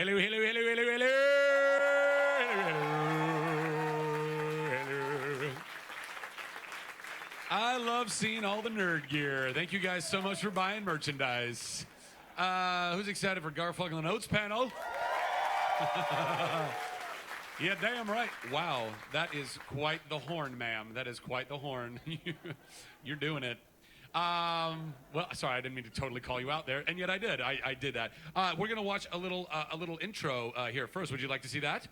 Hello, hello, hello, hello, hello. Hello. I love seeing all the nerd gear. Thank you guys so much for buying merchandise. Who's excited for Garfunkel Oates panel? Yeah, damn right. Wow, that is quite the horn, ma'am. That is quite the horn. You're doing it. Well, sorry, I didn't mean to totally call you out there, and yet I did. I did that. We're gonna watch a little intro here first. Would you like to see that?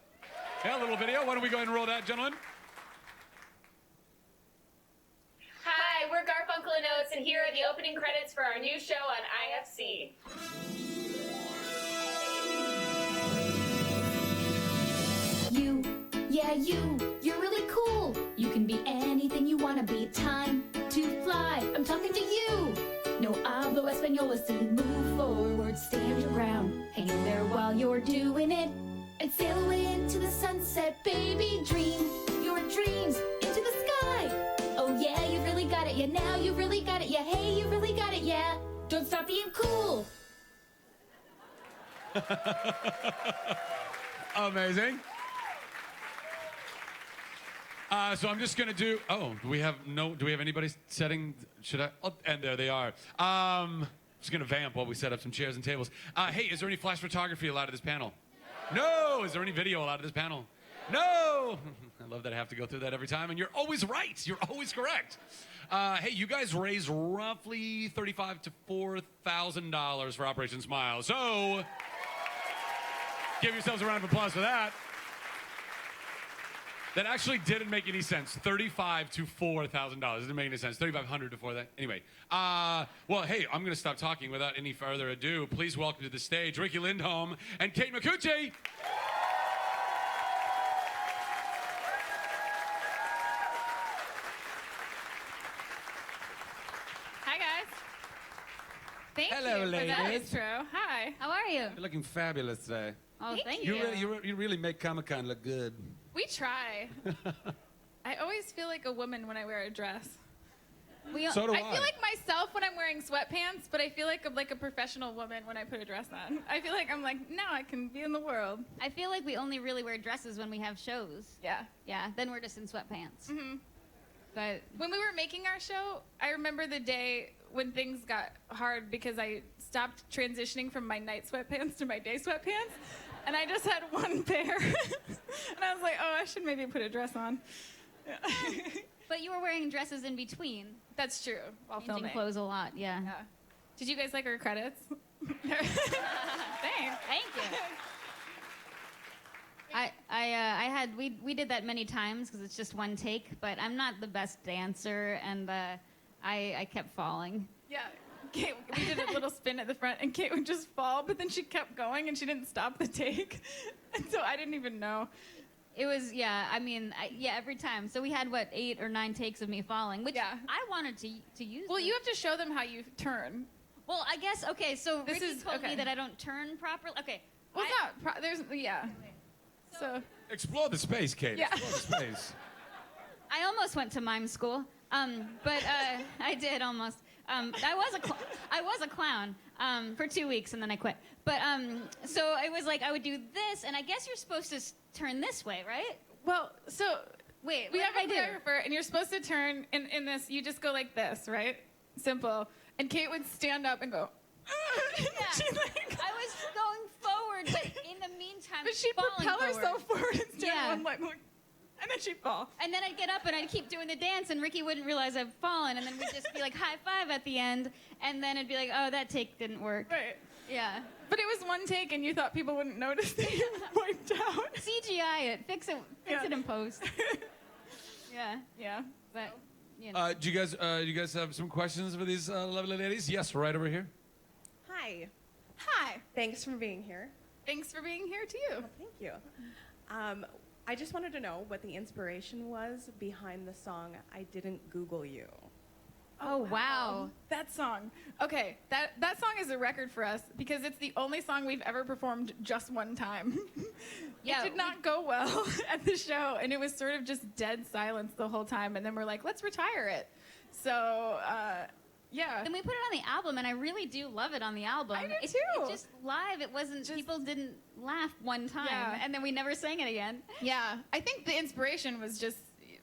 Yeah, a little video. Why don't we go ahead and roll that, gentlemen? Hi, we're Garfunkel Oates, and here are the opening credits for our new show on IFC. You're really cool. You can be anything you wanna be. Time to fly, I'm talking to you. No hablo español, so move forward, stand your ground. Hang in there while you're doing it, and sail away into the sunset. Baby, dream your dreams into the sky. Oh yeah, you really got it, yeah, now you really got it, yeah, hey, you really got it, yeah. Don't stop being cool. Amazing. So I'm just gonna do. Oh, do we have anybody setting? Should I? Oh, and there they are. Just gonna vamp while we set up some chairs and tables. Hey, is there any flash photography allowed at this panel? No. Is there any video allowed at this panel? No. I love that I have to go through that every time, and you're always right. You're always correct. Hey, you guys raised roughly $35,000 to $4,000 for Operation Smile. So give yourselves a round of applause for that. That actually didn't make any sense. $35,000 to $4,000. Didn't make any sense. $3,500 to $4,000. Anyway, well, hey, I'm going to stop talking without any further ado. Please welcome to the stage Ricky Lindholm and Kate McCucci. Hi, guys. Thank Hello, you for that ladies. intro. Hi. How are you? You're looking fabulous today. Oh, thank you. You really make Comic-Con look good. We try. I always feel like a woman when I wear a dress. So do I feel like myself when I'm wearing sweatpants, but I feel like I'm like a professional woman when I put a dress on. I feel like I'm like, now I can be in the world. I feel like we only really wear dresses when we have shows. Yeah. Yeah, then we're just in sweatpants. hmm But When we were making our show, I remember the day when things got hard because I stopped transitioning from my night sweatpants to my day sweatpants, and I just had one pair. And I was like, oh, I should maybe put a dress on. Yeah. but you were wearing dresses in between. That's true. While Changing filming. clothes a lot, yeah. Yeah. Did you guys like our credits? Thanks. Thank you. We did that many times because it's just one take, but I'm not the best dancer, and I kept falling. Yeah. Kate, we did a little spin at the front, and Kate would just fall, but then she kept going, and she didn't stop the take. And so I didn't even know. It was, every time. So we had, 8 or 9 takes of me falling, which Yeah. I wanted to use. Well, them. you have to show them how you turn. Well, I guess, okay, so This Ricky is- told okay. me that I don't turn properly. Okay. Well, it's not. Yeah. So. Explore the space, Kate. Yeah. Explore the space. I almost went to mime school, but I did almost. I was a clown for 2 weeks, and then I quit. But so it was like I would do this, and I guess you're supposed to turn this way, right? Well, so Wait, we what have a did I do? choreographer, and you're supposed to turn in this. You just go like this, right? Simple. And Kate would stand up and go. Yeah. She like. I was going forward, but in the meantime, But she'd falling propel forward. herself forward and stand Yeah. one leg, and then she'd fall. And then I'd get up and I'd keep doing the dance, and Ricky wouldn't realize I'd fallen, and then we'd just be like high five at the end, and then it'd be like, oh, that take didn't work. Right. Yeah. But it was one take, and you thought people wouldn't notice that you wiped out. CGI it, fix it Yeah. in post. Yeah, Yeah. but you know. Do you guys have some questions for these lovely ladies? Yes, right over here. Hi. Hi. Thanks for being here. Thanks for being here too. Thank you. I just wanted to know what the inspiration was behind the song I Didn't Google You. Oh, wow. That song. Okay, that song is a record for us because it's the only song we've ever performed just one time. Yeah, It did not go well at the show, and it was sort of just dead silence the whole time, and then we're like, let's retire it. So Yeah. Then we put it on the album, and I really do love it on the album. I do It too. just live, it wasn't, people didn't laugh one time, Yeah. and then we never sang it again. Yeah, I think the inspiration was just,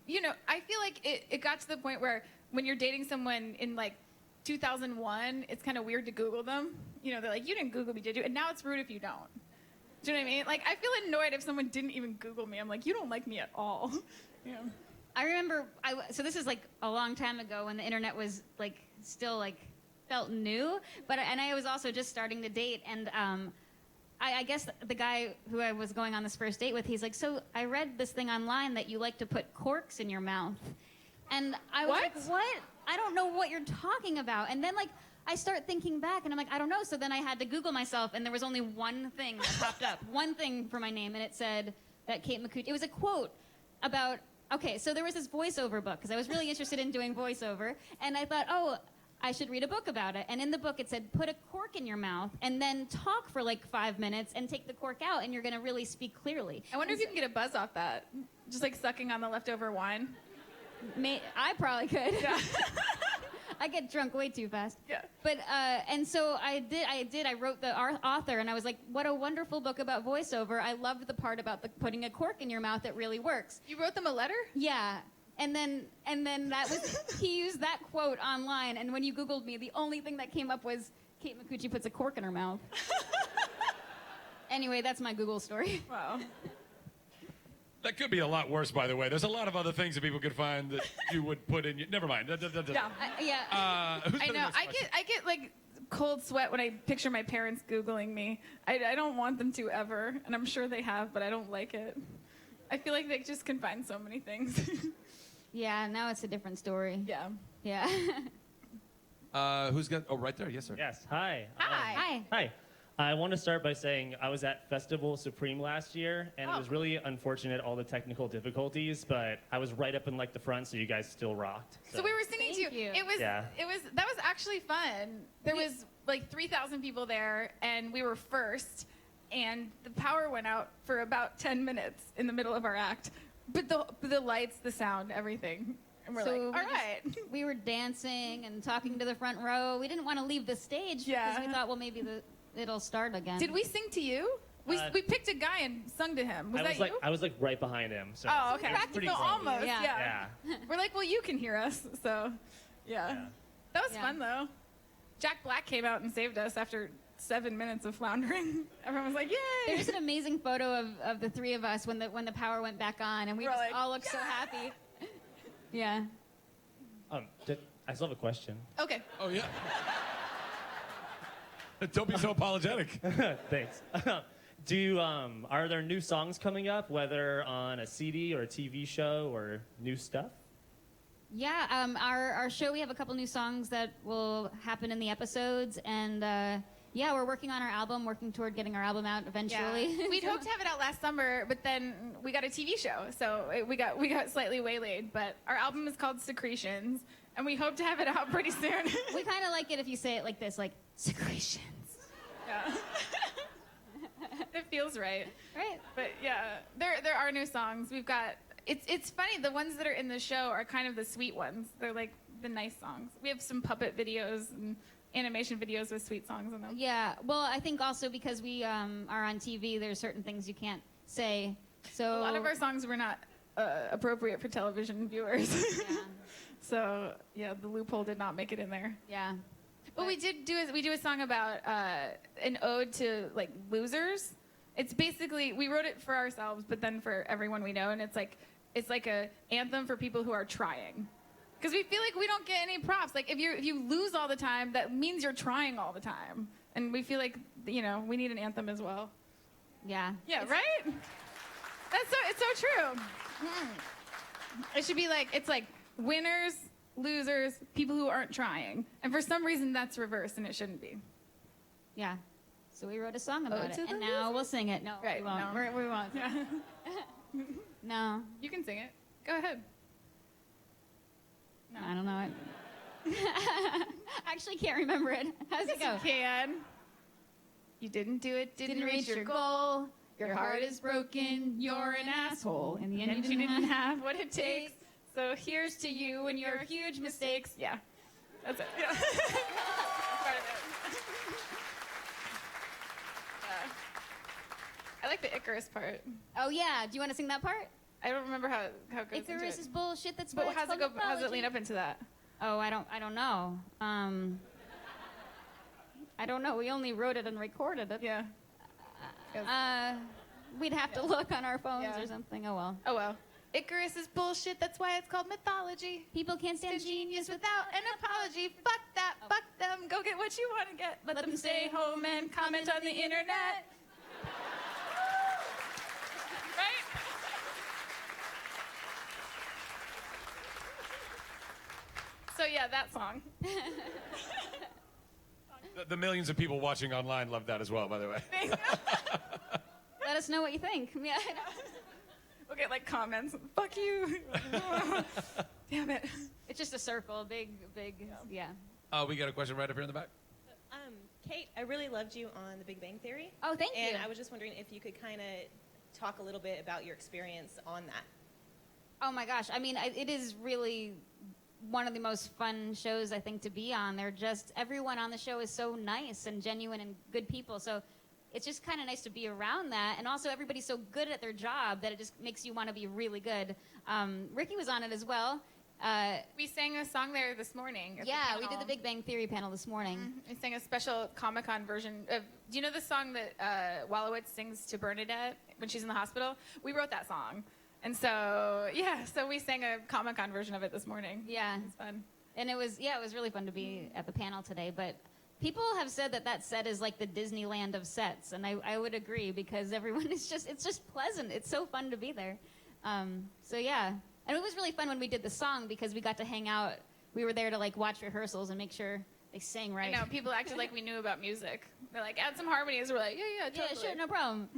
I feel like it got to the point where when you're dating someone in like 2001, it's kind of weird to Google them. They're like, you didn't Google me, did you? And now it's rude if you don't. Do you know what I mean? Like, I feel annoyed if someone didn't even Google me. I'm like, you don't like me at all. I remember, so this is like a long time ago when the internet was like still like felt new, and I was also just starting to date, and I guess the guy who I was going on this first date with, he's like, so I read this thing online that you like to put corks in your mouth, and I was like, what? I don't know what you're talking about, and then like I start thinking back, and I'm like, I don't know. So then I had to Google myself, and there was only one thing that popped up, one thing for my name, and it said that Kate Micucci. It was a quote about. Okay, so there was this voiceover book, because I was really interested in doing voiceover, and I thought, oh, I should read a book about it. And in the book it said, put a cork in your mouth and then talk for like 5 minutes and take the cork out, and you're going to really speak clearly. I wonder if you can get a buzz off that, just like sucking on the leftover wine. I probably could. Yeah. I get drunk way too fast. Yeah. But, and so I wrote the author, and I was like, what a wonderful book about voiceover. I loved the part about putting a cork in your mouth. It really works. You wrote them a letter? Yeah. And then that was, he used that quote online, and when you Googled me, the only thing that came up was Kate Micucci puts a cork in her mouth. Anyway, that's my Google story. Wow. That could be a lot worse, by the way. There's a lot of other things that people could find that you would put in. Never mind. Yeah. Who's I the know. next question? I get like cold sweat when I picture my parents Googling me. I don't want them to ever, and I'm sure they have, but I don't like it. I feel like they just can find so many things. Yeah, now it's a different story. Yeah. Yeah. Who's got? Oh, right there. Yes, sir. Yes. Hi. Hi. Hi. I want to start by saying I was at Festival Supreme last year, and it was really unfortunate, all the technical difficulties, but I was right up in like the front, so you guys still rocked. So we were singing to you. Thank you. That was actually fun. There was like 3,000 people there, and we were first, and the power went out for about 10 minutes in the middle of our act. But the lights, the sound, everything. And we're like, all right. We were dancing and talking to the front row. We didn't want to leave the stage because we thought, well, maybe it'll start again. Did we sing to you? We picked a guy and sung to him. Was that you? I was like right behind him. So Oh, okay. it was pretty So close. almost, Yeah. yeah. We're like, well, you can hear us, so yeah. That was Yeah. fun though. Jack Black came out and saved us after 7 minutes of floundering. Everyone was like, yay! There's an amazing photo of the three of us when the power went back on, and we We're just like, all looked so happy. Yeah. I still have a question. Okay. Oh, yeah. Don't be so apologetic. Thanks. Are there new songs coming up, whether on a CD or a TV show or new stuff? Yeah, our show, we have a couple new songs that will happen in the episodes, and yeah, we're working on our album, working toward getting our album out eventually. Yeah. We'd hoped to have it out last summer, but then we got a TV show, so we got slightly waylaid. But our album is called Secretions, and we hope to have it out pretty soon. We kind of like it if you say it like this, like, secretions. Yeah. It feels right. Right? But yeah, there are new songs. We've got. It's funny. The ones that are in the show are kind of the sweet ones. They're like the nice songs. We have some puppet videos and animation videos with sweet songs in them. Yeah, well, I think also because we are on TV, there's certain things you can't say. So A lot of our songs were not appropriate for television viewers. Yeah. So yeah, the loophole did not make it in there. Yeah. But we do a song about an ode to like losers. It's basically, we wrote it for ourselves, but then for everyone we know, and it's like a anthem for people who are trying. Because we feel like we don't get any props. Like if you lose all the time, that means you're trying all the time. And we feel like, we need an anthem as well. Yeah. Yeah, right? It's so true. It should be like, it's like winners, losers, people who aren't trying. And for some reason that's reversed and it shouldn't be. Yeah. So we wrote a song about Ode it, to the and now loser? we'll sing it. No, Right, we won't. no. We won't. Yeah. No, You can sing it. Go ahead. No. I don't know it. I actually can't remember it. How does it go? You can. You didn't do it, didn't reach your goal. goal. Your heart is broken, you're an asshole. In the end, And you didn't have what it takes. So here's to you and your huge mistakes. Yeah. That's it. Yeah. Part of it. Yeah. I like the Icarus part. Oh yeah, do you want to sing that part? I don't remember how it goes into Icarus it. is bullshit. That's But why it's how's it called go? How's it mythology. lean up into that? Oh, I don't know. I don't know. We only wrote it and recorded it. Yeah. We'd have to look on our phones Yeah. or something. Oh well. Oh well. Icarus is bullshit. That's why it's called mythology. People can't stand Stand genius without an apology. Fuck that. Fuck them. Go get what you want to get. Let them stay home and comment on the internet. Right? So yeah, that song. The millions of people watching online love that as well, by the way. Let us know what you think. Yeah. We'll get like comments. Fuck you. Damn it. It's just a circle, big, yeah. We got a question right up here in the back. Kate, I really loved you on The Big Bang Theory. Oh, thank you. And I was just wondering if you could kind of talk a little bit about your experience on that. Oh my gosh. I mean, it is really one of the most fun shows I think to be on. They're just, everyone on the show is so nice and genuine and good people. So it's just kind of nice to be around that. And also everybody's so good at their job that it just makes you want to be really good. Ricky was on it as well. We sang a song there this morning. Yeah, we did the Big Bang Theory panel this morning. We sang a special Comic-Con version of, do you know the song that Wallowitz sings to Bernadette when she's in the hospital? We wrote that song. And so, yeah, so we sang a Comic-Con version of it this morning. Yeah. It was fun. And it was really fun to be at the panel today. But people have said that set is like the Disneyland of sets. And I would agree because everyone is it's just pleasant. It's so fun to be there. So yeah. And it was really fun when we did the song because we got to hang out. We were there to like watch rehearsals and make sure they sang right. I know, people acted like we knew about music. They're like, add some harmonies. We're like, yeah, totally. Yeah, sure, no problem.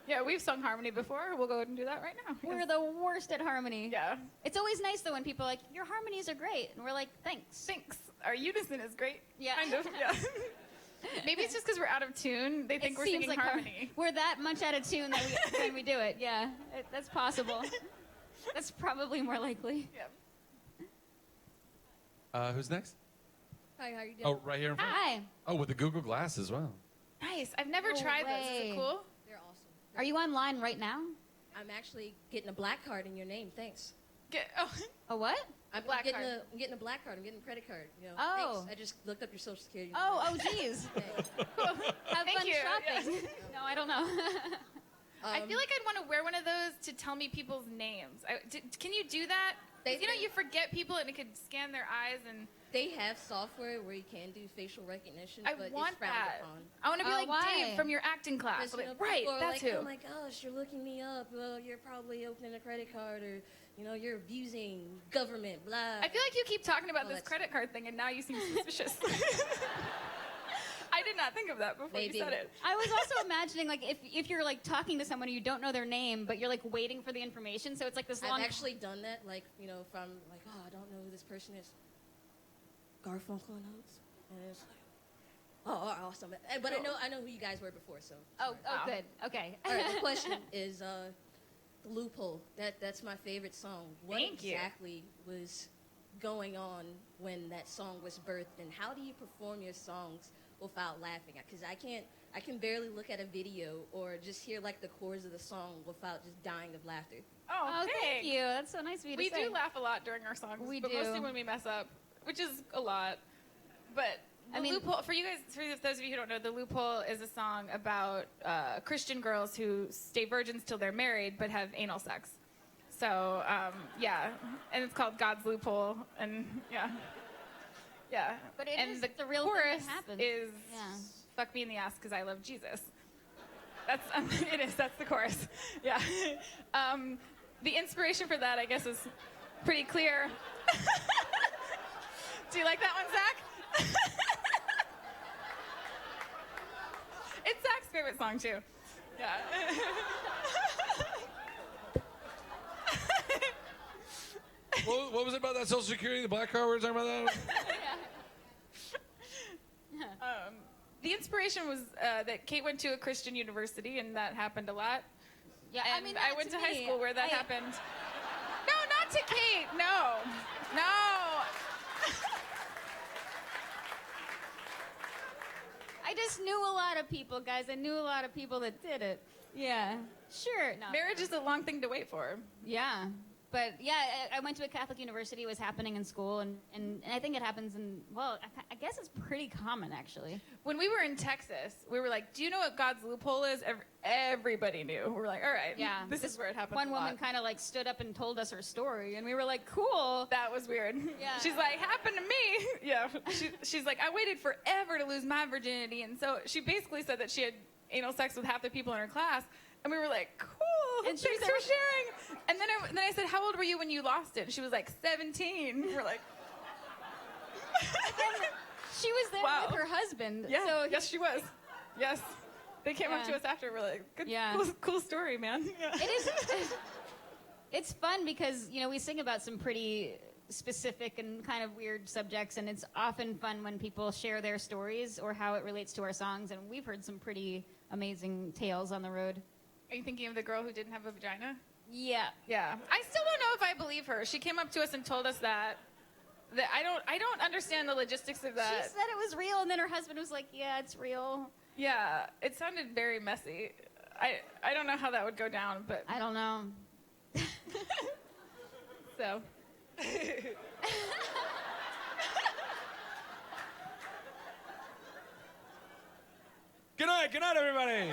Yeah, we've sung harmony before. We'll go ahead and do that right now. We're the worst at harmony. Yeah. It's always nice though when people are like, your harmonies are great. And we're like, thanks. Thanks. Our unison is great. Yeah. Kind of, yeah. Maybe it's just because we're out of tune. They think It we're seems singing like harmony. we're that much out of tune that when we do it. Yeah, that's possible. That's probably more likely. Yeah. Who's next? Hi, how you doing? Oh, right here in front. Hi. Oh, with the Google Glass as well. Nice. I've never No tried this. Is way. it cool? They're awesome. Are you online right now? I'm actually getting a black card in your name. Thanks. A what? I'm Black getting card. I'm getting a black card. I'm getting a credit card. You know. Oh. Thanks. I just looked up your social security. Oh, geez. Thanks. Have Thank fun you. shopping. No, I don't know. I feel like I'd want to wear one of those to tell me people's names. Can you do that? 'Cause, you know, you forget people and it could scan their eyes and... They have software where you can do facial recognition, I but want it's frowned that. upon. I want to be like why? Dave from your acting class. Because, you know, Right, people are that's like, who. oh my gosh, you're looking me up. Well, you're probably opening a credit card, or you know, you're abusing government. Blah. I feel like you keep talking about Oh, this that's- credit card thing and now you seem suspicious. I did not think of that before Maybe. you said it. I was also imagining like if you're like talking to someone and you don't know their name, but you're like waiting for the information, so it's like this long. I've actually done that. Like, you know, if I'm like, oh, I don't know who this person is. Garfunkel Oates, and it's like, oh, awesome. But I know who you guys were before, so. Oh, Wow. good. Okay. All right, the question is the loophole. That's my favorite song. What Thank you. exactly was going on when that song was birthed, and how do you perform your songs without laughing? Because I can barely look at a video or just hear like the chords of the song without just dying of laughter. Oh, Oh, thank thanks. you. That's so nice of you to We say. do laugh a lot during our songs, We but do. mostly when we mess up, which is a lot. But the I mean- loophole, for you guys, for those of you who don't know, the loophole is a song about Christian girls who stay virgins till they're married but have anal sex. So yeah, and it's called God's Loophole, and yeah. But it and is the the real thing chorus that happens. is Yeah. "Fuck me in the ass because I love Jesus." That's it is. That's the chorus. Yeah. The inspiration for that, I guess, is pretty clear. Do you like that one, Zach? It's Zach's favorite song too. Yeah. What was it about that Social Security, the black card we were talking about that? The inspiration was that Kate went to a Christian university, and that happened a lot. Yeah, And I mean, I not went to me. high school where that I- happened. No, not to Kate. No. I just knew a lot of people, guys. I knew a lot of people that did it. Yeah. Sure. No. Marriage is a long thing to wait for. Yeah. But yeah, I went to a Catholic university. It was happening in school, and I think it happens in, well, I guess it's pretty common, actually. When we were in Texas, we were like, do you know what God's loophole is? Everybody knew. We were like, all right, Yeah. this is where it happens. One a lot. woman kind of like stood up and told us her story, and we were like, cool. That was weird. Yeah. She's like, happened to me. Yeah. She's like, I waited forever to lose my virginity. And so she basically said that she had anal sex with half the people in her class. And we were like, cool. And she thanks said- for sharing. And then I said, how old were you when you lost it? And she was like, 17. We're like, She was there Wow. with her husband. yeah. So Yes, she was. Yes. They came up Yeah. to us after. We're like, good, Yeah. cool story, man. Yeah. it is. It's fun because, you know, we sing about some pretty specific and kind of weird subjects, and it's often fun when people share their stories or how it relates to our songs, and we've heard some pretty amazing tales on the road. Are you thinking of the girl who didn't have a vagina? Yeah. Yeah. I still don't know if I believe her. She came up to us and told us that I don't understand the logistics of that. She said it was real, and then her husband was like, yeah, it's real. Yeah, it sounded very messy. I don't know how that would go down, but I don't know. so. Good night, everybody.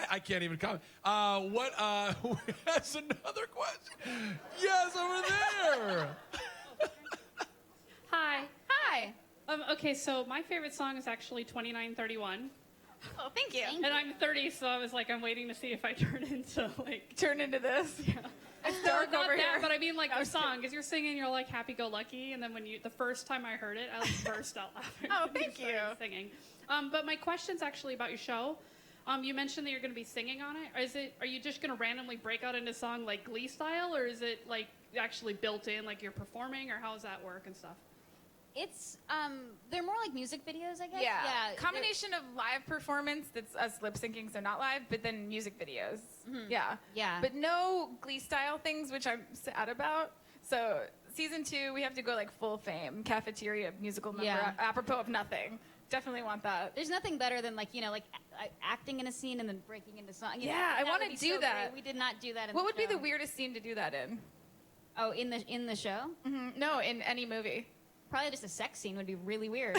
I can't even comment. That's another question. Yes, over there. Hi. Hi. Okay, so my favorite song is actually 2931. Oh, thank you. And I'm 30, so I was like, I'm waiting to see if I turn into, like... Turn into this. Yeah. It's dark Not over that, here. but I mean, like, the song, because you're singing, you're, like, happy-go-lucky, and then the first time I heard it, I, like, burst out laughing. Oh, when thank started Singing. But my question's actually about your show. You mentioned that you're going to be singing on it. Are you just going to randomly break out into song, like, Glee style, or is it, like, actually built in, like, you're performing, or how does that work and stuff? It's, they're more like music videos, I guess. Yeah. Yeah. Combination of live performance that's us lip syncing, so not live, but then music videos. Yeah. Yeah. But no Glee style things, which I'm sad about. So season 2, we have to go like full fame, cafeteria musical number, Yeah. apropos of nothing. Definitely want that. There's nothing better than like, you know, like acting in a scene and then breaking into song. You know, Yeah, I that wanna would be do so that. great. We did not do that in What the would be show. the weirdest scene to do that in? Oh, in the show? No, in any movie. Probably just a sex scene would be really weird.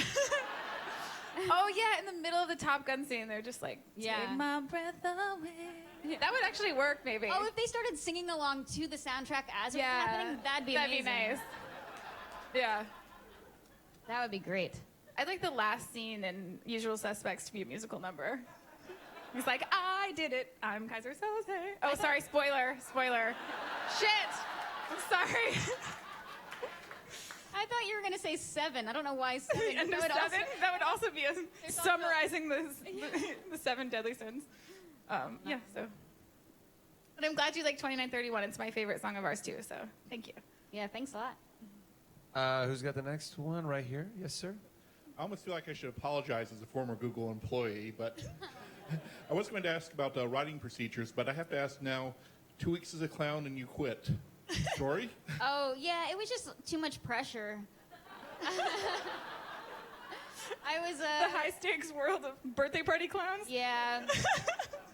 Oh yeah, in the middle of the Top Gun scene, they're just like, Yeah. take my breath away. That would actually work, maybe. Oh, if they started singing along to the soundtrack as it was happening, that'd be amazing. nice. Yeah. That would be great. I'd like the last scene in Usual Suspects to be a musical number. He's like, I did it. I'm Kaiser Soze. Oh, sorry, spoiler. Shit. I'm sorry. I thought you were gonna say 7. I don't know why 7. End of That would 7. also- That would also be There's also- summarizing the 7 deadly sins. Yeah, so. But I'm glad you like 2931. It's my favorite song of ours, too, so thank you. Yeah, thanks a lot. Who's got the next one right here? Yes, sir. I almost feel like I should apologize as a former Google employee, but I was going to ask about writing procedures, but I have to ask now, 2 weeks as a clown and you quit. Story? Oh, yeah, it was just too much pressure. I was The high stakes world of birthday party clowns? Yeah.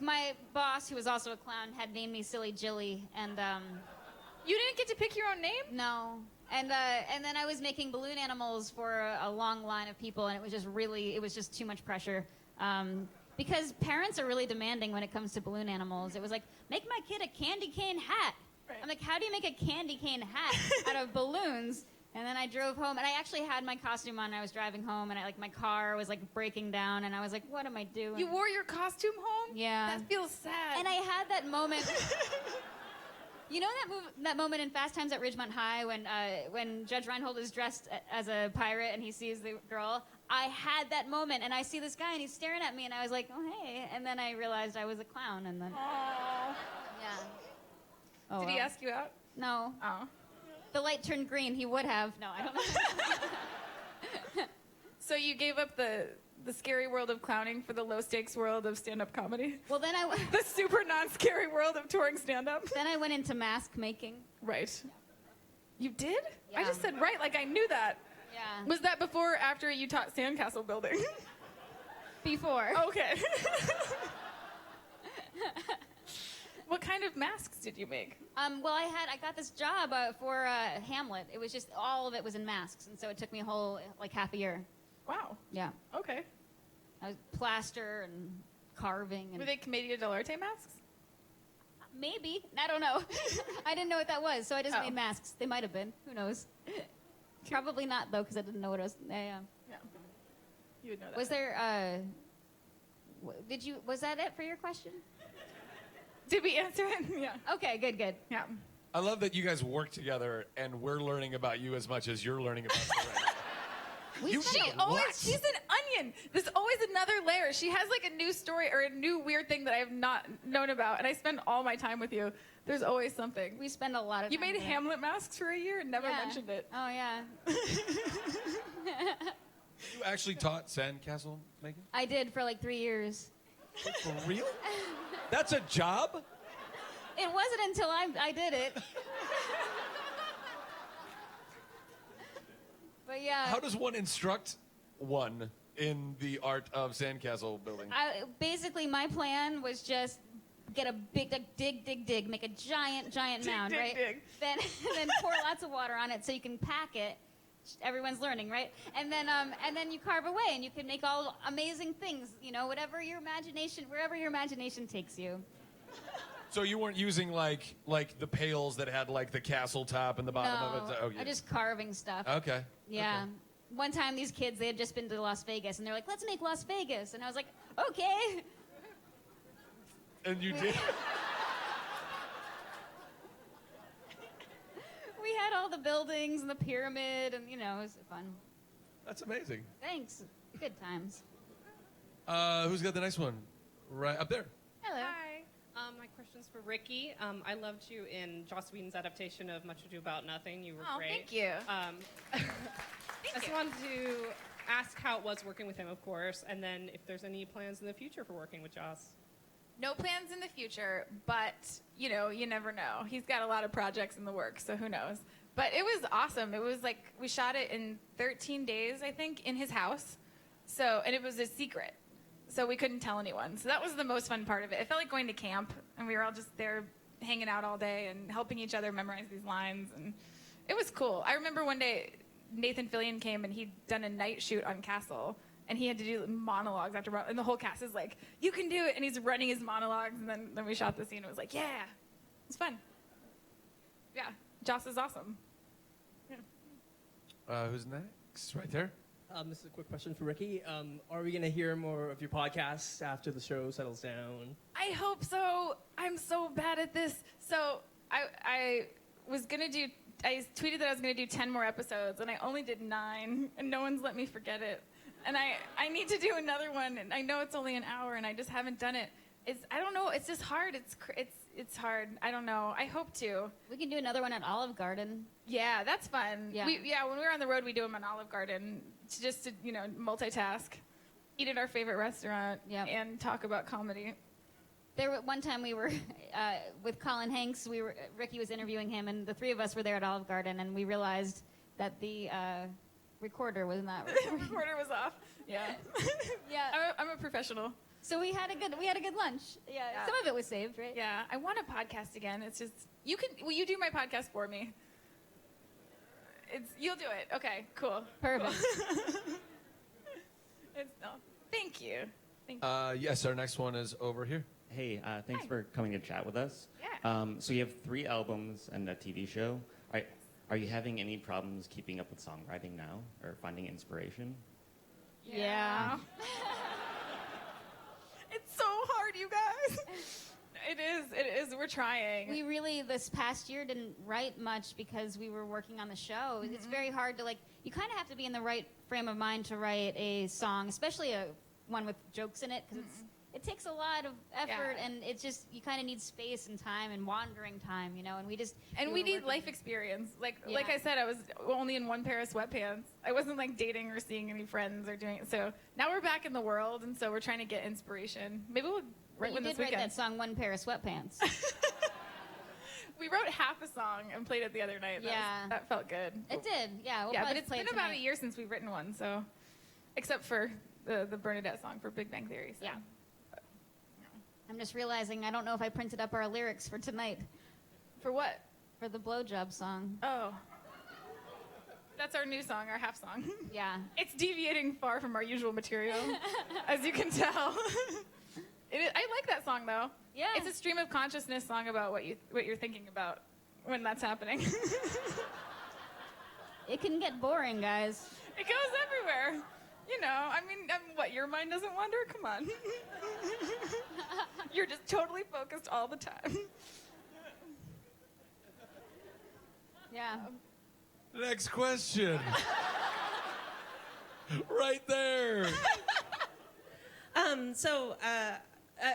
My boss, who was also a clown, had named me Silly Jilly, and You didn't get to pick your own name? no. And then I was making balloon animals for a long line of people, and it was just too much pressure. Because parents are really demanding when it comes to balloon animals. It was like, make my kid a candy cane hat. Right. I'm like, how do you make a candy cane hat out of balloons? And then I drove home, and I actually had my costume on. And I was driving home, and my car was like breaking down, and I was like, what am I doing? You wore your costume home? Yeah. That feels sad. And I had that moment. You know that moment in Fast Times at Ridgemont High when Judge Reinhold is dressed as a pirate and he sees the girl? I had that moment, and I see this guy, and he's staring at me, and I was like, oh, hey. And then I realized I was a clown, and then... Aww. Yeah. Oh, Did he well. ask you out? No. Oh. The light turned green. He would have. No, I don't know. So you gave up the scary world of clowning for the low-stakes world of stand-up comedy? Well, then The super non-scary world of touring stand-up? then I went into mask making. Right. You did? I Yeah. just said right, like I knew that. Yeah. Was that before or after you taught sandcastle building? Before. Okay. What kind of masks did you make? Well, I got this job for Hamlet. It was just all of it was in masks, and so it took me a whole half a year. Wow. Yeah. Okay. I was plaster and carving and Were they Commedia dell'arte masks? maybe, I don't know. I didn't know what that was, so I just Oh. made masks. They might have been. Who knows? Probably not though, because I didn't know what it was. Yeah. Yeah. You would know that. Was there? Was that it for your question? Did we answer it? Yeah. Okay. Good. Yeah. I love that you guys work together and we're learning about you as much as you're learning about the rest. She's an onion. There's always another layer. She has like a new story or a new weird thing that I have not known about, and I spend all my time with you. There's always something. We spend a lot of You time made together. Hamlet masks for a year and never mentioned it. Oh yeah. You actually taught sandcastle making? I did for like 3 years. For real? That's a job? It wasn't until I did it. But yeah. How does one instruct one in the art of sandcastle building? Basically, my plan was just get a big dig, make a giant mound, dig, right? dig. Then pour lots of water on it so you can pack it. Everyone's learning, right? And then you carve away, and you can make all amazing things. You know, wherever your imagination takes you. So you weren't using like the pails that had like the castle top in the bottom of it? Oh, yeah. I'm just carving stuff. Okay. Yeah. Okay. One time, these kids, they had just been to Las Vegas, and they're like, let's make Las Vegas. And I was like, okay. And you did? We had all the buildings and the pyramid, and, it was fun. That's amazing. Thanks. Good times. Who's got the next one? Right up there. Hello. Hi. My question's for Ricky. I loved you in Joss Whedon's adaptation of Much Ado About Nothing. You were great. Thank you. I just wanted to ask how it was working with him, of course, and then if there's any plans in the future for working with Joss. No plans in the future, but, you never know. He's got a lot of projects in the works, so who knows. But it was awesome. It was like, we shot it in 13 days, I think, in his house. And it was a secret. So we couldn't tell anyone. So that was the most fun part of it. It felt like going to camp, and we were all just there hanging out all day and helping each other memorize these lines. And it was cool. I remember one day Nathan Fillion came, and he'd done a night shoot on Castle. And he had to do monologues after, and the whole cast is like, you can do it. And he's running his monologues. And then we shot the scene. It was like, yeah, it was fun. Yeah, Joss is awesome. Yeah. Who's next? Right there. This is a quick question for Ricky. Are we going to hear more of your podcasts after the show settles down? I hope so. I'm so bad at this. So I was going to do, I tweeted that I was going to do 10 more episodes, and I only did 9, and no one's let me forget it. And I need to do another one, and I know it's only an hour, and I just haven't done it. I don't know. It's just hard. It's hard. I don't know. I hope to. We can do another one at Olive Garden. Yeah, that's fun. Yeah. When we were on the road, we do them on Olive Garden just to multitask, eat at our favorite restaurant, and talk about comedy. One time we were with Colin Hanks. Ricky was interviewing him, and the three of us were there at Olive Garden, and we realized that the recorder was not recording. The recorder was off. Yeah. Yeah. I'm a professional. So we had a good lunch. Yeah. Some of it was saved, right? Yeah. I want a podcast again. It's just will you do my podcast for me? You'll do it. Okay. Cool. Perfect. Thank you. Thank you. Yes, our next one is over here. Hey, thanks for coming to chat with us. Yeah. So you have 3 albums and a TV show. Are you having any problems keeping up with songwriting now or finding inspiration? Yeah. It's so hard, you guys. It is. We're trying. We really, this past year, didn't write much because we were working on the show. Mm-hmm. It's very hard to, you kind of have to be in the right frame of mind to write a song, especially one with jokes in it, because it takes a lot of effort, and it's just, you kind of need space and time and wandering time, and we just... And we need life experience. Like I said, I was only in one pair of sweatpants. I wasn't, dating or seeing any friends or doing it. So now we're back in the world, and so we're trying to get inspiration. Maybe we'll write one this weekend. Write that song, One Pair of Sweatpants. We wrote half a song and played it the other night. That felt good. It did, yeah. We'll yeah, probably but it's play been it about a tonight. year since we've written one, so except for the Bernadette song for Big Bang Theory. So. Yeah. I'm just realizing I don't know if I printed up our lyrics for tonight. For what? For the blowjob song. Oh. That's our new song, our half song. Yeah. It's deviating far from our usual material, as you can tell. I like that song though. Yeah. It's a stream of consciousness song about what you're thinking about when that's happening. It can get boring, guys. It goes everywhere. You know, I mean, what, your mind doesn't wander? Come on. You're just totally focused all the time. Yeah. Next question. Right there.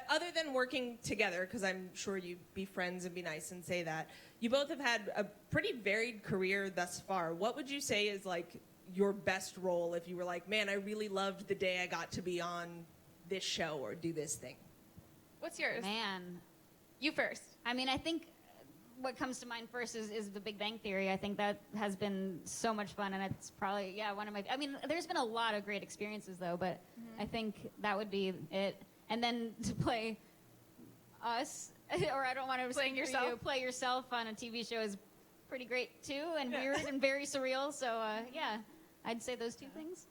Other than working together, because I'm sure you'd be friends and be nice and say that, you both have had a pretty varied career thus far. What would you say is like your best role if you were like, man, I really loved the day I got to be on this show or do this thing? What's yours? Man. You first. I mean, I think what comes to mind first is the Big Bang Theory. I think that has been so much fun, and it's probably, one of my... I mean, there's been a lot of great experiences, though, but I think that would be it. And then to play us, or I don't want to... Playing yourself? Play yourself on a TV show is pretty great, too, and weird and very surreal. So, I'd say those two things.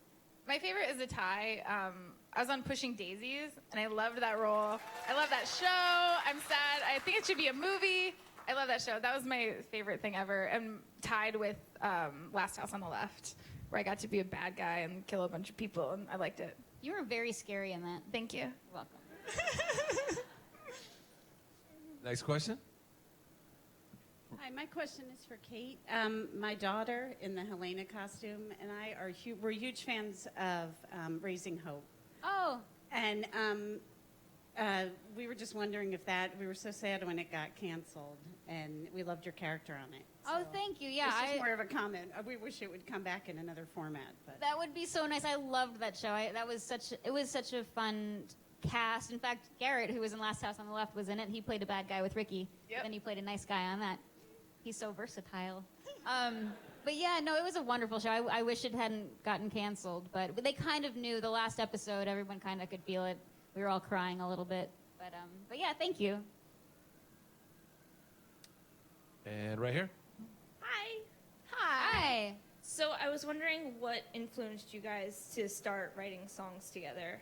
My favorite is a tie. I was on Pushing Daisies, and I loved that role. I love that show. I'm sad. I think it should be a movie. I love that show. That was my favorite thing ever. And tied with Last House on the Left, where I got to be a bad guy and kill a bunch of people, and I liked it. You were very scary in that. Thank you. You're welcome. Next question. Hi, my question is for Kate. My daughter in the Helena costume and I we're huge fans of Raising Hope. Oh. And we were just wondering if we were so sad when it got canceled, and we loved your character on it. Oh, thank you. Yeah, It's just more of a comment. We wish it would come back in another format. But that would be so nice. I loved that show. It was such a fun cast. In fact, Garrett, who was in Last House on the Left, was in it. He played a bad guy with Ricky. Yep. Then he played a nice guy on that. He's so versatile. But yeah, no, it was a wonderful show. I wish it hadn't gotten canceled, but they kind of knew the last episode. Everyone kind of could feel it. We were all crying a little bit. But yeah, thank you. And right here. Hi. Hi. So I was wondering what influenced you guys to start writing songs together.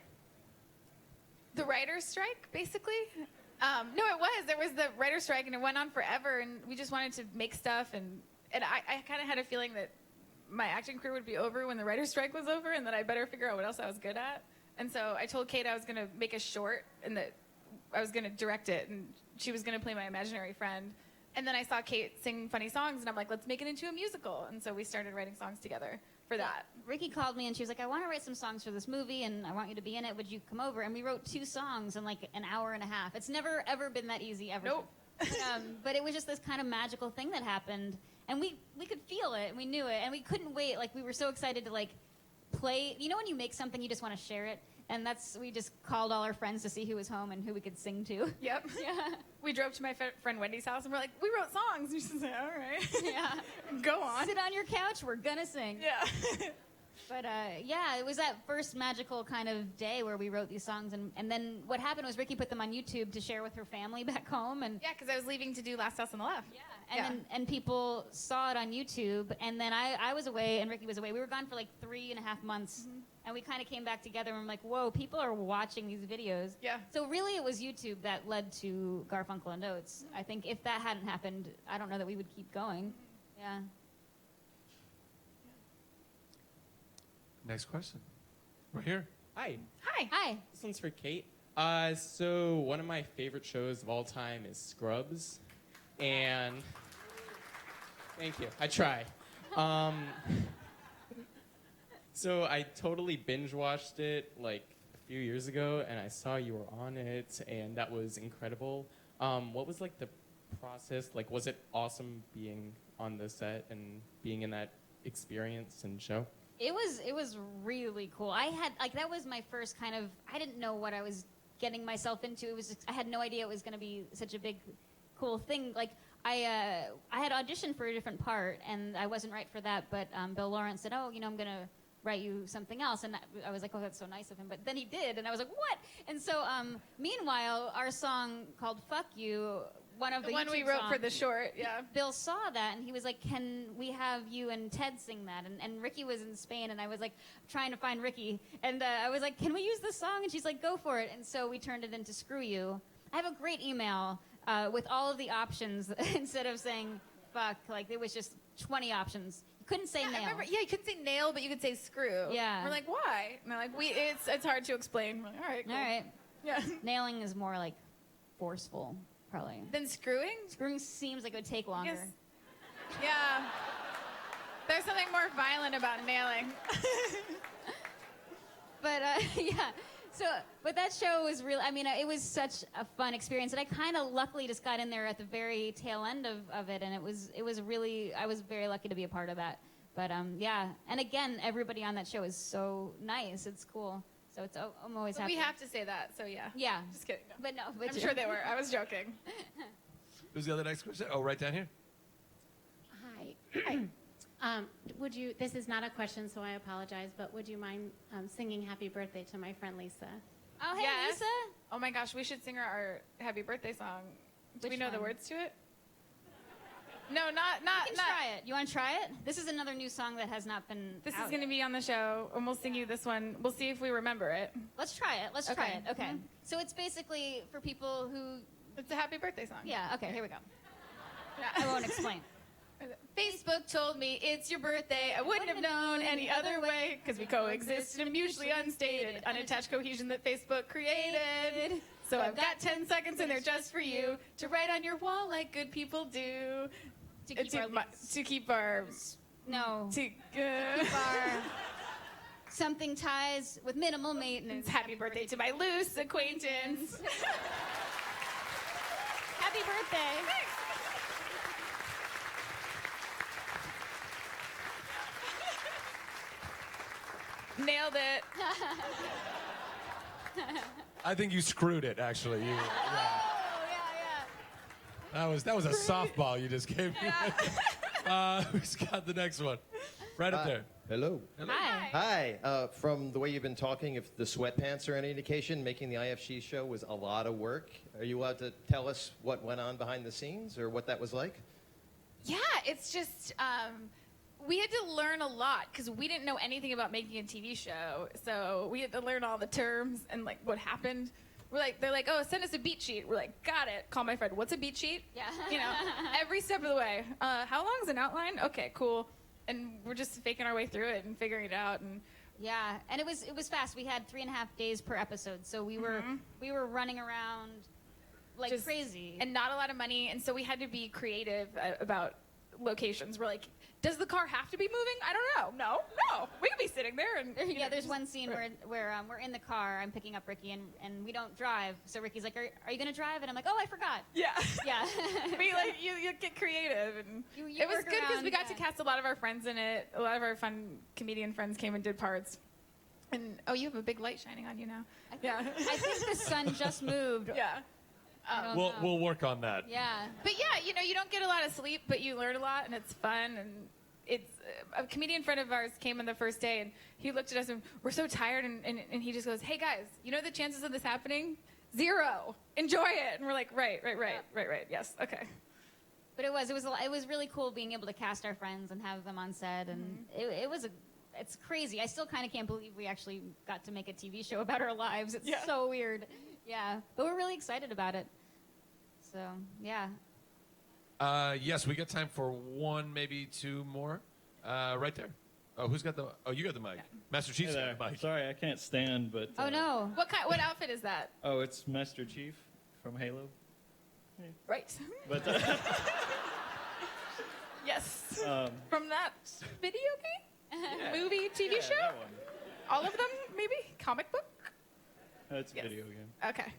The writer's strike, basically. No, it was. There was the writer's strike, and it went on forever, and we just wanted to make stuff, and I kind of had a feeling that my acting career would be over when the writer's strike was over, and that I better figure out what else I was good at. And so I told Kate I was going to make a short, and that I was going to direct it, and she was going to play my imaginary friend. And then I saw Kate sing funny songs, and I'm like, let's make it into a musical. And so we started writing songs together for that. Ricky called me, and she was like, I want to write some songs for this movie, and I want you to be in it. Would you come over? And we wrote 2 songs in like an hour and a half. It's never, ever been that easy, ever. Nope. But it was just this kind of magical thing that happened. And we could feel it, and we knew it, and we couldn't wait. Like, we were so excited to, like, play. You know when you make something, you just want to share it? And we just called all our friends to see who was home and who we could sing to. Yep. Yeah. We drove to my friend Wendy's house, and we're like, we wrote songs. And she said, all right. Yeah. Go on. Sit on your couch. We're going to sing. Yeah. But, it was that first magical kind of day where we wrote these songs. And then what happened was Ricky put them on YouTube to share with her family back home. And yeah, because I was leaving to do Last House on the Left. Yeah. And people saw it on YouTube. And then I was away, and Ricky was away. We were gone for like 3.5 months. Mm-hmm. And we kind of came back together, and we're like, whoa, people are watching these videos. Yeah. So really it was YouTube that led to Garfunkel and Oates. I think if that hadn't happened, I don't know that we would keep going. Yeah. Next question. Right here. Hi. Hi. Hi. This one's for Kate. So one of my favorite shows of all time is Scrubs. And thank you. I try. So I totally binge watched it like a few years ago, and I saw you were on it, and that was incredible. What was like the process? Like, was it awesome being on the set and being in that experience and show? It was really cool. That was my first kind of, I didn't know what I was getting myself into. I had no idea it was going to be such a big cool thing. Like I had auditioned for a different part, and I wasn't right for that. But Bill Lawrence said, "Oh, I'm gonna write you something else," and I was like, "Oh, that's so nice of him." But then he did, and I was like, "What?" And so, meanwhile, our song called "Fuck You," one of the one we YouTube wrote for songs, the short, yeah. Bill saw that, and he was like, "Can we have you and Ted sing that?" And Ricky was in Spain, and I was like trying to find Ricky, and I was like, "Can we use this song?" And she's like, "Go for it." And so we turned it into "Screw You." I have a great email with all of the options instead of saying "fuck." Like it was just 20 options. You couldn't say nail. I remember, you couldn't say nail, but you could say screw. Yeah. We're like, why? And they're like, it's hard to explain. We're like, all right, cool. All right. Yeah. Nailing is more like forceful, probably. Then screwing? Screwing seems like it would take longer. Yes. Yeah. There's something more violent about nailing. But yeah. So, but that show was really, I mean, it was such a fun experience. And I kind of luckily just got in there at the very tail end of it. And it was really, I was very lucky to be a part of that. But yeah. And again, everybody on that show is so nice. It's cool. So I'm always But happy. we have to say that, so yeah. Yeah. Just kidding. No. But no. I'm sure they were. I was joking. Who's the other next question? Oh, right down here. Hi. Would you, this is not a question, so I apologize, but would you mind singing Happy Birthday to my friend Lisa? Oh, hey, Yes. Lisa. Oh my gosh, we should sing her our happy birthday song. Do we Which know the one? words to it? No, not. You can try it. You want to try it? This is another new song that has not been This out is going to yet. be on the show, and we'll sing you this one. We'll see if we remember it. Let's try it. Let's try Okay. it. Okay. Mhm. So it's basically for people who... It's a happy birthday song. Yeah, okay, here we go. Yeah. I won't explain. Facebook told me it's your birthday. I wouldn't have known any other way because we coexist in a mutually unstated, unattached cohesion that Facebook created. So I've got 10 seconds in there just for you to write on your wall like good people do. To keep our No. To Keep our something ties with minimal maintenance. Happy birthday to my loose acquaintance. Happy birthday. Nailed it. I think you screwed it, actually. You, That was a softball you just gave me. Who's got the next one? Right up there. Hello. Hi. Hi. From the way you've been talking, if the sweatpants are any indication, making the IFC show was a lot of work. Are you allowed to tell us what went on behind the scenes or what that was like? Yeah, it's just we had to learn a lot because we didn't know anything about making a TV show. So we had to learn all the terms and like what happened. They're like, oh, send us a beat sheet. We're like, got it. Call my friend. What's a beat sheet? Yeah. You know, every step of the way. How long is an outline? Okay, cool. And we're just faking our way through it and figuring it out. And Yeah, and it was fast. We had 3.5 days per episode, so we were running around like just crazy. and not a lot of money. And so we had to be creative about locations. We're like, does the car have to be moving? I don't know. No, we could be sitting there and Yeah, there's one scene where we're in the car. I'm picking up Ricky, and we don't drive. So Ricky's like, "Are you gonna drive?" And I'm like, "Oh, I forgot." Yeah. Yeah. you get creative, and You it was work good because around, we got to yeah. cast a lot of our friends in it. A lot of our fun comedian friends came and did parts. And oh, you have a big light shining on you now. Yeah. I think the sun just moved. Yeah. We'll work on that. Yeah. But yeah, you don't get a lot of sleep, but you learn a lot, and it's fun. And it's a comedian friend of ours came on the first day, and he looked at us, and we're so tired, and he just goes, "Hey guys, you know the chances of this happening? 0. Enjoy it." And we're like, right. Yes, okay. But it was really cool being able to cast our friends and have them on set, and it's crazy. I still kind of can't believe we actually got to make a TV show about our lives. It's so weird. Yeah, but we're really excited about it. So yeah. Yes, we got time for one, maybe two more. Right there. Oh, who's got the? Oh, you got the mic. Master Chief's Hey got the mic. Sorry, I can't stand, but. Oh no. What outfit is that? Oh, it's Master Chief from Halo. Right. But Yes. Um, From that video game, movie, TV yeah, show, that one. all of them, maybe comic book. It's a Yes. video game. Okay.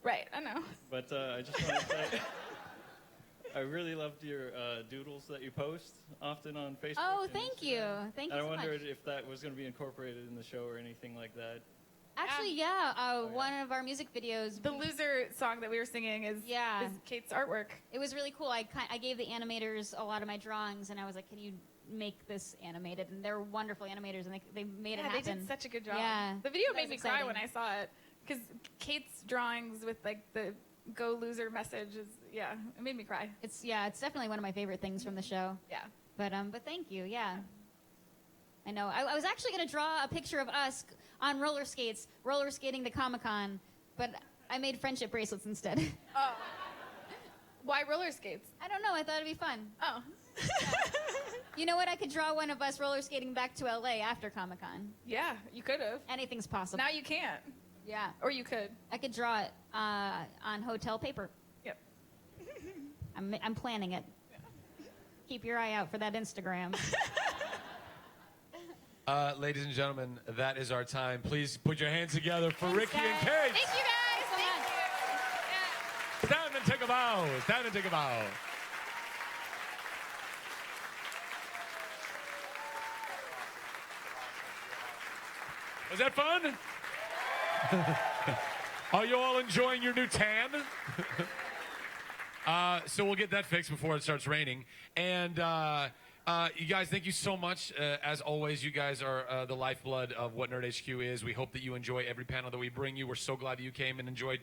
Right. I know. But I just want to say, I really loved your doodles that you post often on Facebook. Oh, and thank you. Instagram. Thank And you so I wondered much. if that was going to be incorporated in the show or anything like that. Actually, one of our music videos. The loser song that we were singing is Kate's artwork. It was really cool. I gave the animators a lot of my drawings, and I was like, "Can you make this animated?" And they're wonderful animators, and they made it happen. They did such a good job. Yeah, The video that made was me cry exciting. when I saw it because Kate's drawings with like the "Go Loser" message is it made me cry. It's definitely one of my favorite things from the show. Yeah. But thank you. Yeah. I know. I was actually gonna draw a picture of us on roller skates, roller skating to Comic-Con, but I made friendship bracelets instead. Oh. Why roller skates? I don't know. I thought it'd be fun. Oh. You know what? I could draw one of us roller skating back to LA after Comic-Con. Yeah, you could have. Anything's possible. Now you can't. Yeah. Or you could. I could draw it on hotel paper. Yep. I'm planning it. Keep your eye out for that Instagram. Ladies and gentlemen, that is our time. Please put your hands together for Ricky and Kate. Thank you guys. Thank you. Stand and take a bow. Stand and take a bow. Was that fun? Are you all enjoying your new tan? So we'll get that fixed before it starts raining. And you guys, thank you so much. As always, you guys are the lifeblood of what Nerd HQ is. We hope that you enjoy every panel that we bring you. We're so glad that you came and enjoyed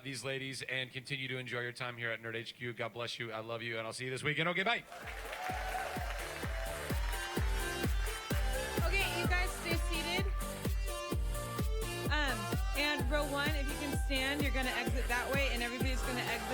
these ladies, and continue to enjoy your time here at Nerd HQ. God bless you. I love you, and I'll see you this weekend. Okay, bye. Okay, you guys stay seated. And row one, if you can stand, you're going to exit that way, and everybody's going to exit